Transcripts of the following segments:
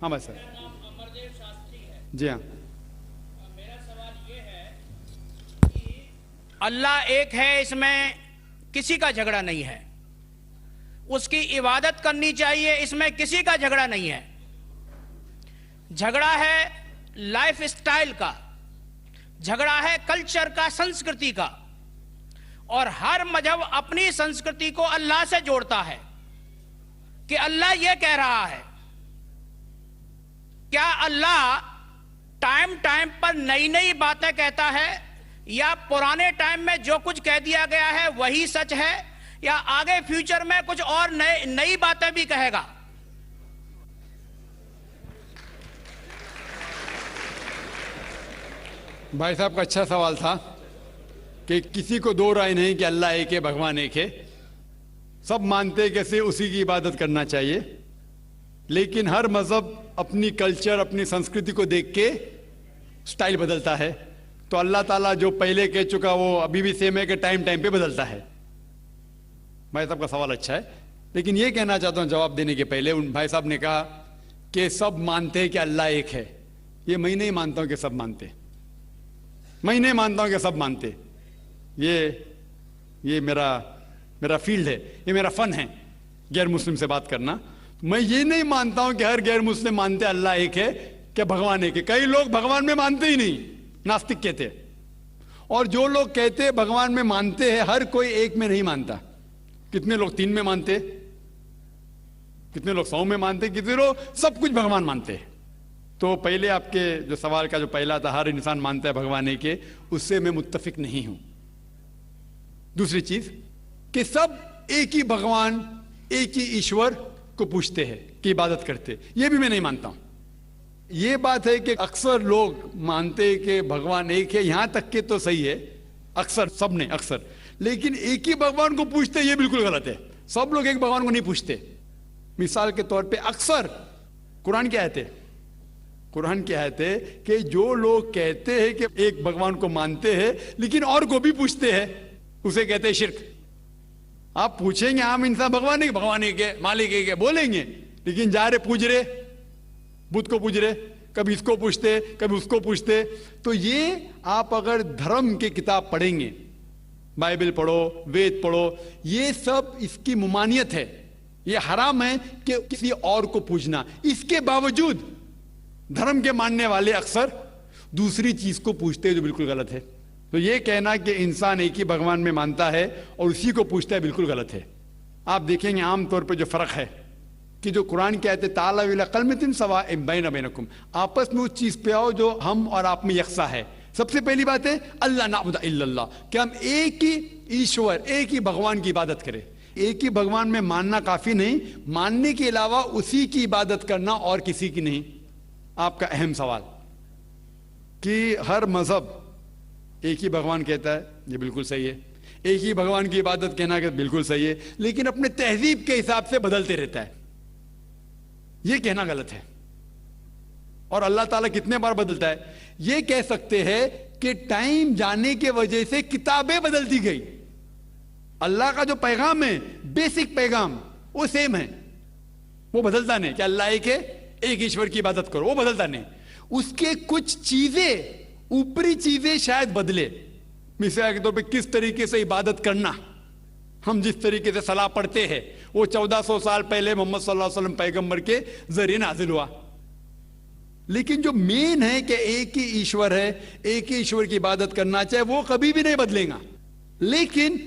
ہاں بھائی میرا نام امردیو شاستری ہے. جی ہاں. میرا سوال یہ ہے کہ اللہ ایک ہے، اس میں کسی کا جھگڑا نہیں ہے. اس کی عبادت کرنی چاہیے، اس میں کسی کا جھگڑا نہیں ہے. جھگڑا ہے لائف اسٹائل کا، جھگڑا ہے کلچر کا، سنسکرتی کا. اور ہر مذہب اپنی سنسکرتی کو اللہ سے جوڑتا ہے کہ اللہ یہ کہہ رہا ہے. کیا اللہ ٹائم ٹائم پر نئی نئی باتیں کہتا ہے، یا پرانے ٹائم میں جو کچھ کہہ دیا گیا ہے وہی سچ ہے، یا آگے فیوچر میں کچھ اور نئی باتیں بھی کہے گا؟ بھائی صاحب کا اچھا سوال تھا کہ کسی کو دو رائے نہیں کہ اللہ ایک ہے، بھگوان ایک ہے. سب مانتے کیسے اسی کی عبادت کرنا چاہیے، لیکن ہر مذہب اپنی کلچر، اپنی سنسکرتی کو دیکھ کے سٹائل بدلتا ہے. تو اللہ تعالیٰ جو پہلے کہہ چکا وہ ابھی بھی سیم ہے کہ ٹائم ٹائم پہ بدلتا ہے. بھائی صاحب کا سوال اچھا ہے، لیکن یہ کہنا چاہتا ہوں جواب دینے کے پہلے، ان بھائی صاحب نے کہا کہ سب مانتے ہیں کہ اللہ ایک ہے. یہ میں نہیں مانتا ہوں کہ سب مانتے، میں نہیں مانتا ہوں کہ سب مانتے. یہ میرا فیلڈ ہے، یہ میرا فن ہے غیر مسلم سے بات کرنا. میں یہ نہیں مانتا ہوں کہ ہر غیر مسلم مانتے اللہ ایک ہے، کہ بھگوان ایک ہے. کئی لوگ بھگوان میں مانتے ہی نہیں، ناستک کہتے. اور جو لوگ کہتے بھگوان میں مانتے ہیں، ہر کوئی ایک میں نہیں مانتا. کتنے لوگ 3 میں مانتے، کتنے لوگ 100 میں مانتے، کتنے لوگ سب کچھ بھگوان مانتے. تو پہلے آپ کے جو سوال کا جو پہلا تھا، ہر انسان مانتا ہے بھگوان ایک ہے، اس سے میں متفق نہیں ہوں. دوسری چیز کہ سب ایک ہی بھگوان، ایک ہی ایشور کو پوچھتے ہیں کہ عبادت کرتے، یہ بھی میں نہیں مانتا ہوں. یہ بات ہے کہ اکثر لوگ مانتے کہ بھگوان ایک ہے، یہاں تک کہ تو صحیح ہے اکثر، سب نے اکثر، لیکن ایک ہی بھگوان کو پوچھتے یہ بالکل غلط ہے. سب لوگ ایک بھگوان کو نہیں پوچھتے. مثال کے طور پہ اکثر قرآن کیا ہے، قرآن کیا ہے کہ جو لوگ کہتے ہیں کہ ایک بھگوان کو مانتے ہیں لیکن اور کو بھی پوچھتے ہیں، اسے کہتے ہیں شرک. آپ پوچھیں گے عام انسان بھگوان ایک، بھگوان ایک ہے، مالک ایک ہے بولیں گے، لیکن جا رہے پوچھ رہے، بدھ کو پوچھ رہے، کبھی اس کو پوچھتے کبھی اس کو پوچھتے. تو یہ آپ اگر دھرم کی کتاب پڑھیں گے، بائبل پڑھو، وید پڑھو، یہ سب اس کی ممانعت ہے. یہ حرام ہے کہ کسی اور کو پوچھنا. اس کے باوجود دھرم کے ماننے والے اکثر دوسری چیز کو پوچھتے ہیں جو بالکل غلط ہے. تو یہ کہنا کہ انسان ایک ہی بھگوان میں مانتا ہے اور اسی کو پوچھتا ہے بالکل غلط ہے. آپ دیکھیں گے عام طور پہ جو فرق ہے کہ جو قرآن کہتے ہیں تعالیٰ الی کلمۃ سواء بین بینکم، آپس میں اس چیز پہ آؤ جو ہم اور آپ میں یکساں ہے. سب سے پہلی بات ہے اللہ نعبد الا اللہ، کہ ہم ایک ہی ایشور، ایک ہی بھگوان کی عبادت کریں. ایک ہی بھگوان میں ماننا کافی نہیں، ماننے کے علاوہ اسی کی عبادت کرنا اور کسی کی نہیں. آپ کا اہم سوال کہ ہر مذہب ایک ہی بھگوان کہتا ہے، یہ بالکل صحیح ہے. ایک ہی بھگوان کی عبادت کہنا کہ بالکل صحیح ہے، لیکن اپنے تہذیب کے حساب سے بدلتے رہتا ہے، یہ کہنا غلط ہے. اور اللہ تعالیٰ کتنے بار بدلتا ہے؟ یہ کہہ سکتے ہیں کہ ٹائم جانے کی وجہ سے کتابیں بدلتی گئی. اللہ کا جو پیغام ہے، بیسک پیغام، وہ سیم ہے، وہ بدلتا نہیں کہ اللہ ایک ہے، ایک ایشور کی عبادت کرو، وہ بدلتا نہیں. اس کے کچھ چیزیں، اوپری چیزیں شاید بدلے. مثال کے طور پہ کس طریقے سے عبادت کرنا، ہم جس طریقے سے صلاح پڑھتے ہیں وہ 1400 سال پہلے محمد صلی اللہ علیہ وسلم پیغمبر کے ذریعے نازل ہوا. لیکن جو مین ہے کہ ایک ہی ایشور ہے، ایک ہی ایشور کی عبادت کرنا چاہے، وہ کبھی بھی نہیں بدلے گا. لیکن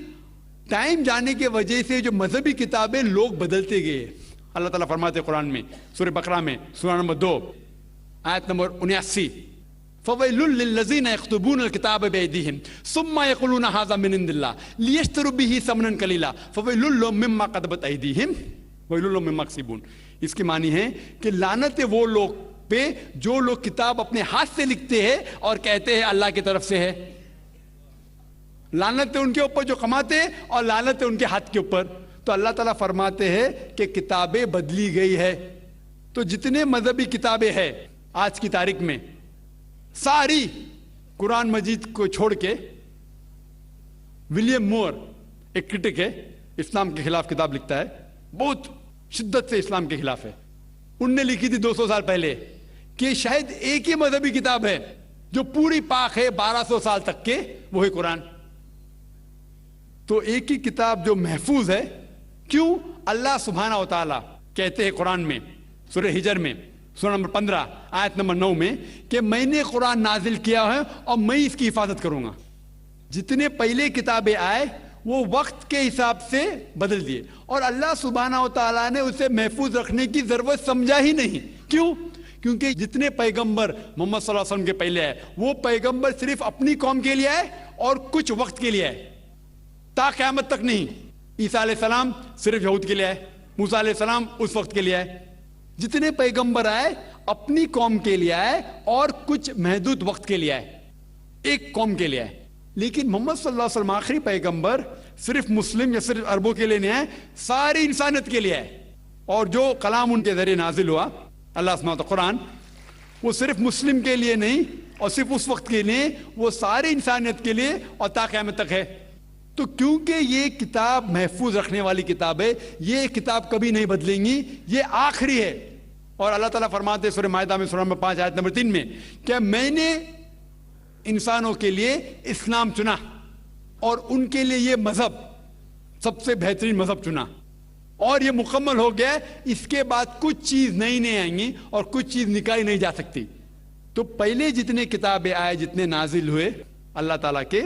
ٹائم جانے کی وجہ سے جو مذہبی کتابیں لوگ بدلتے گئے. اللہ تعالیٰ فرماتے قرآن میں سورہ بقرہ میں سورہ نمبر 2 آیت نمبر 79، فَوَيْلٌ لِّلَّذِينَ يَكْتُبُونَ الْكِتَابَ بِأَيْدِيهِمْ ثُمَّ يَقُولُونَ هَٰذَا مِنْ عِندِ اللَّهِ لِيَشْتَرُوا بِهِ ثَمَنًا قَلِيلًا فَوَيْلٌ لَّهُم مِّمَّا كَتَبَتْ أَيْدِيهِمْ وَوَيْلٌ لَّهُم مِّمَّا يَكْسِبُونَ. اس کی معنی ہے کہ لعنت ہے وہ لوگ پہ جو لوگ کتاب اپنے ہاتھ سے لکھتے ہیں اور کہتے ہیں اللہ کی طرف سے ہے. لعنت ہے ان کے اوپر جو کماتے ہیں اور لعنت ہے ان کے ہاتھ کے اوپر. تو اللہ تعالیٰ فرماتے ہیں کہ کتابیں بدلی گئی ہے. تو جتنے مذہبی کتابیں ہیں آج کی تاریخ میں، ساری قرآن مجید کو چھوڑ کے، ولیم مور ایک کرٹک ہے، اسلام کے خلاف کتاب لکھتا ہے، بہت شدت سے اسلام کے خلاف ہے. ان نے لکھی تھی 200 سال پہلے کہ شاید ایک ہی مذہبی کتاب ہے جو پوری پاک ہے 1200 سال تک کے، وہ ہے قرآن. تو ایک ہی کتاب جو محفوظ ہے. کیوں؟ اللہ سبحانہ و تعالیٰ کہتے ہیں قرآن میں سورہ ہجر میں سورہ نمبر 15 آیت نمبر 9 میں کہ میں نے قرآن نازل کیا ہے اور میں اس کی حفاظت کروں گا. جتنے پہلے کتابیں آئے وہ وقت کے حساب سے بدل دیے، اور اللہ سبحانہ و تعالیٰ نے اسے محفوظ رکھنے کی ضرورت سمجھا ہی نہیں. کیوں؟ کیونکہ جتنے پیغمبر محمد صلی اللہ علیہ وسلم کے پہلے آئے وہ پیغمبر صرف اپنی قوم کے لیے آئے اور کچھ وقت کے لیے آئے، تا قیامت تک نہیں. عیسیٰ علیہ السلام صرف یہود کے لیے آئے، موسیٰ علیہ السلام اس وقت کے لیے آئے. جتنے پیغمبر آئے اپنی قوم کے لیے آئے اور کچھ محدود وقت کے لیے آئے، ایک قوم کے لیے آئے. لیکن محمد صلی اللہ علیہ وسلم آخری پیغمبر صرف مسلم یا صرف عربوں کے لیے نہیں آئے، ساری انسانیت کے لیے آئے. اور جو کلام ان کے ذریعے نازل ہوا اللہ سبحانہ و تعالیٰ قرآن، وہ صرف مسلم کے لیے نہیں اور صرف اس وقت کے لیے، وہ ساری انسانیت کے لیے اور تا قیامت تک ہے. تو کیونکہ یہ کتاب محفوظ رکھنے والی کتاب ہے، یہ کتاب کبھی نہیں بدلیں گی، یہ آخری ہے. اور اللہ تعالیٰ فرماتے سورہ مائدہ میں سورہ نمبر 5 آیت نمبر 3 میں کہ میں نے انسانوں کے لیے اسلام چنا اور ان کے لیے یہ مذہب سب سے بہترین مذہب چنا، اور یہ مکمل ہو گیا. اس کے بعد کچھ چیز نئی نہیں آئیں گی اور کچھ چیز نکالی نہیں جا سکتی. تو پہلے جتنے کتابیں آئے، جتنے نازل ہوئے اللہ تعالیٰ کے،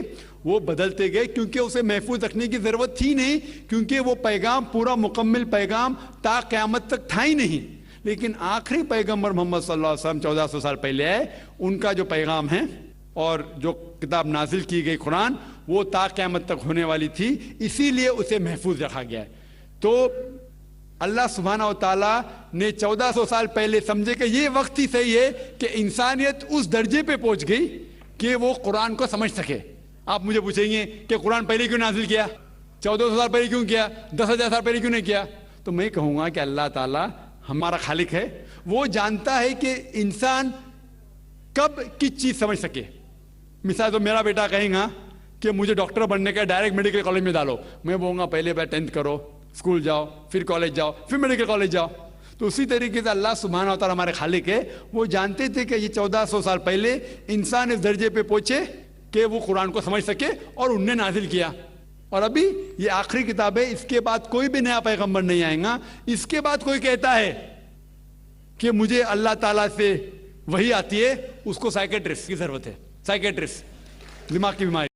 وہ بدلتے گئے کیونکہ اسے محفوظ رکھنے کی ضرورت تھی نہیں، کیونکہ وہ پیغام پورا مکمل پیغام تا قیامت تک تھا ہی نہیں. لیکن آخری پیغمبر محمد صلی اللہ علیہ وسلم 1400 سال پہلے آئے، ان کا جو پیغام ہے اور جو کتاب نازل کی گئی قرآن، وہ تا قیامت تک ہونے والی تھی، اسی لیے اسے محفوظ رکھا گیا ہے. تو اللہ سبحانہ و تعالیٰ نے 1400 سال پہلے سمجھے کہ یہ وقت ہی صحیح ہے کہ انسانیت اس درجے پہ پہنچ گئی کہ وہ قرآن کو سمجھ سکے. آپ مجھے پوچھیں گے کہ قرآن پہلے کیوں نازل کیا، 1400 سال پہلے کیوں کیا، 10,000 سال پہلے کیوں نہیں کیا؟ تو میں کہوں گا کہ اللہ تعالیٰ ہمارا خالق ہے، وہ جانتا ہے کہ انسان کب کس چیز سمجھ سکے. مثال تو میرا بیٹا کہیں گا کہ مجھے ڈاکٹر بننے کا ڈائریکٹ میڈیکل کالج میں ڈالو، میں بولوں گا پہلے 10th کرو، اسکول جاؤ، پھر کالج جاؤ، پھر میڈیکل کالج جاؤ. تو اسی طریقے سے اللہ سبحانہ و تعالیٰ ہمارے خالق ہے، وہ جانتے تھے کہ یہ 1400 سال پہلے انسان اس درجے پہ پہنچے کہ وہ قرآن کو سمجھ سکے، اور انہوں نے نازل کیا. اور ابھی یہ آخری کتاب ہے، اس کے بعد کوئی بھی نیا پیغمبر نہیں آئے گا. اس کے بعد کوئی کہتا ہے کہ مجھے اللہ تعالیٰ سے وحی آتی ہے، اس کو سائیکیٹرسٹ کی ضرورت ہے، سائیکیٹرسٹ، دماغ کی بیماری.